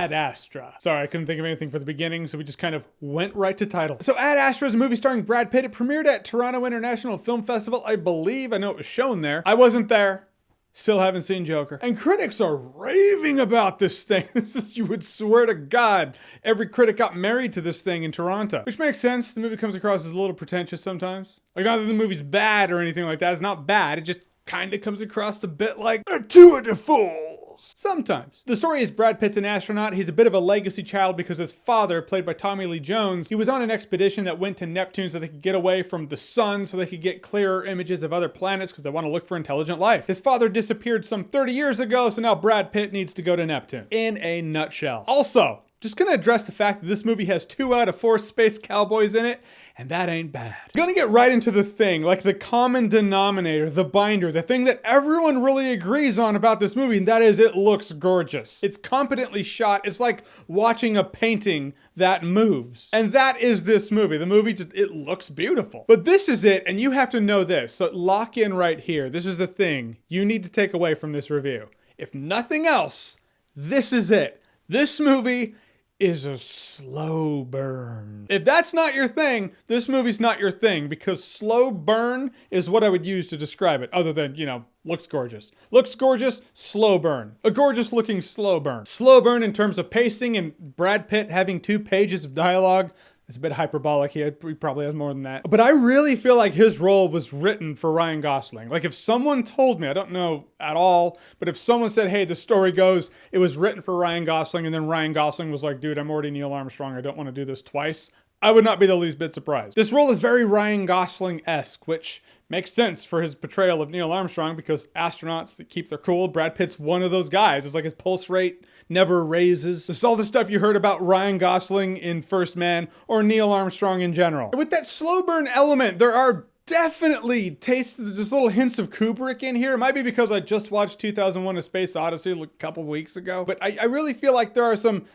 Ad Astra. Sorry, I couldn't think of anything for the beginning, so we just kind of went right to title. So Ad Astra is a movie starring Brad Pitt. It premiered at Toronto International Film Festival, I believe. I know it was shown there. I wasn't there. Still haven't seen Joker. And critics are raving about this thing. This is, you would swear to God, every critic got married to this thing in Toronto. Which makes sense. The movie comes across as a little pretentious sometimes. Like, not that the movie's bad or anything like that. It's not bad. It just kind of comes across a bit like a tour de force. Sometimes. The story is Brad Pitt's an astronaut. He's a bit of a legacy child because his father, played by Tommy Lee Jones, he was on an expedition that went to Neptune so they could get away from the sun, so they could get clearer images of other planets because they want to look for intelligent life. His father disappeared some 30 years ago, so now Brad Pitt needs to go to Neptune. In a nutshell. Also, just gonna address the fact that this movie has 2 out of 4 space cowboys in it, and that ain't bad. Gonna get right into the thing, like the common denominator, the binder, the thing that everyone really agrees on about this movie, and that is it looks gorgeous. It's competently shot. It's like watching a painting that moves. And that is this movie. The movie, just, it looks beautiful. But this is it, and you have to know this. So lock in right here. This is the thing you need to take away from this review. If nothing else, this is it. This movie is a slow burn. If that's not your thing, this movie's not your thing, because slow burn is what I would use to describe it, other than, you know, looks gorgeous. Looks gorgeous, slow burn. A gorgeous looking slow burn. Slow burn in terms of pacing and Brad Pitt having 2 pages of dialogue. It's a bit hyperbolic here. He probably has more than that. But I really feel like his role was written for Ryan Gosling. Like if someone told me, I don't know at all, but if someone said, hey, the story goes, it was written for Ryan Gosling, and then Ryan Gosling was like, dude, I'm already Neil Armstrong. I don't want to do this twice. I would not be the least bit surprised. This role is very Ryan Gosling-esque, which makes sense for his portrayal of Neil Armstrong because astronauts that keep their cool. Brad Pitt's one of those guys. It's like his pulse rate never raises. This is all the stuff you heard about Ryan Gosling in First Man or Neil Armstrong in general. And with that slow burn element, there are definitely just little hints of Kubrick in here. It might be because I just watched 2001: A Space Odyssey a couple weeks ago, but I really feel like there are some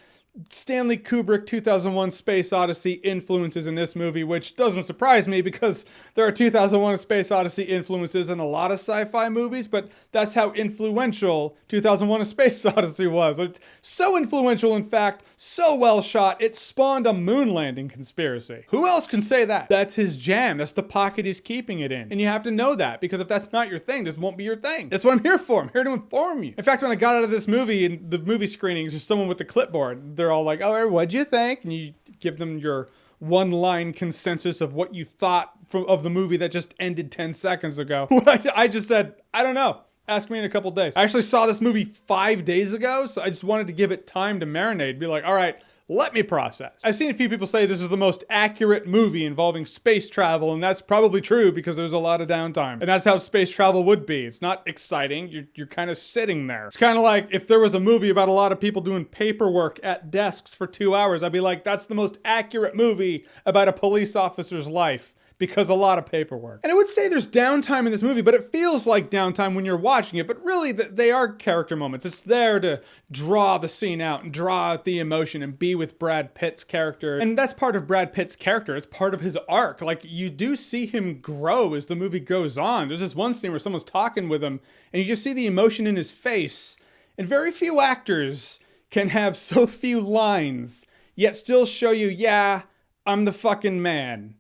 Stanley Kubrick 2001: Space Odyssey influences in this movie, which doesn't surprise me because there are 2001: A Space Odyssey influences in a lot of sci-fi movies, but that's how influential 2001: A Space Odyssey was. It's so influential, in fact, so well shot, it spawned a moon landing conspiracy. Who else can say that? That's his jam. That's the pocket he's keeping it in. And you have to know that, because if that's not your thing, this won't be your thing. That's what I'm here for. I'm here to inform you. In fact, when I got out of this movie in the movie screenings, there's someone with the clipboard. They're all like, oh, what'd you think? And you give them your one-line consensus of what you thought of the movie that just ended 10 seconds ago. I just said, I don't know. Ask me in a couple days. I actually saw this movie 5 days ago, so I just wanted to give it time to marinate. Be like, all right, let me process. I've seen a few people say this is the most accurate movie involving space travel, and that's probably true because there's a lot of downtime. And that's how space travel would be. It's not exciting. You're kind of sitting there. It's kind of like if there was a movie about a lot of people doing paperwork at desks for 2 hours, I'd be like, that's the most accurate movie about a police officer's life. Because a lot of paperwork. And I would say there's downtime in this movie, but it feels like downtime when you're watching it. But really, they are character moments. It's there to draw the scene out and draw out the emotion and be with Brad Pitt's character. And that's part of Brad Pitt's character. It's part of his arc. Like, you do see him grow as the movie goes on. There's this one scene where someone's talking with him, and you just see the emotion in his face. And very few actors can have so few lines, yet still show you, yeah, I'm the fucking man.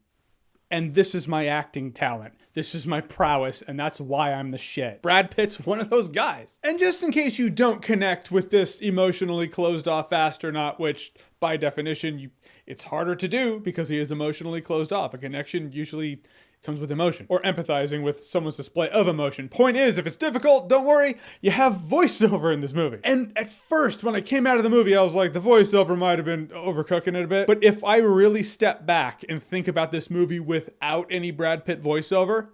And this is my acting talent. This is my prowess, and that's why I'm the shit. Brad Pitt's one of those guys. And just in case you don't connect with this emotionally closed-off astronaut, which by definition, it's harder to do because he is emotionally closed off. A connection usually comes with emotion or empathizing with someone's display of emotion. Point is, if it's difficult, don't worry, you have voiceover in this movie. And at first, when I came out of the movie, I was like, the voiceover might have been overcooking it a bit. But if I really step back and think about this movie without any Brad Pitt voiceover,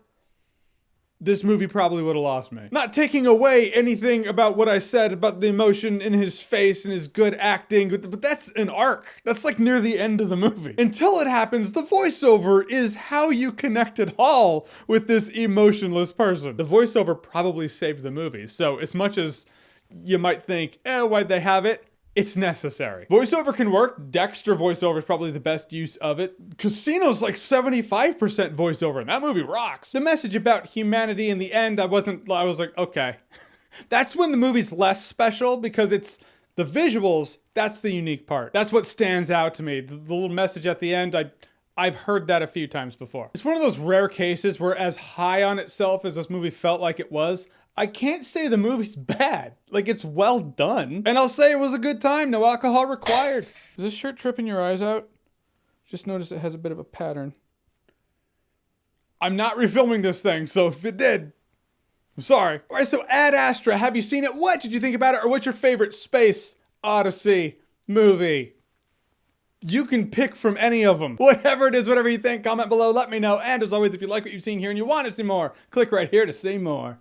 this movie probably would have lost me. Not taking away anything about what I said about the emotion in his face and his good acting, but that's an arc. That's like near the end of the movie. Until it happens, the voiceover is how you connect at all with this emotionless person. The voiceover probably saved the movie. So as much as you might think, why'd they have it? It's necessary. Voiceover can work. Dexter voiceover is probably the best use of it. Casino's like 75% voiceover, and that movie rocks. The message about humanity in the end, I was like, okay. That's when the movie's less special because it's The visuals, that's the unique part. That's what stands out to me. The little message at the end, I've heard that a few times before. It's one of those rare cases where, as high on itself as this movie felt like it was, I can't say the movie's bad. Like, it's well done. And I'll say it was a good time. No alcohol required. Is this shirt tripping your eyes out? Just notice it has a bit of a pattern. I'm not refilming this thing, so if it did, I'm sorry. All right, so Ad Astra, have you seen it? What did you think about it? Or what's your favorite Space Odyssey movie? You can pick from any of them. Whatever it is, whatever you think, comment below, let me know. And as always, if you like what you've seen here and you want to see more, click right here to see more.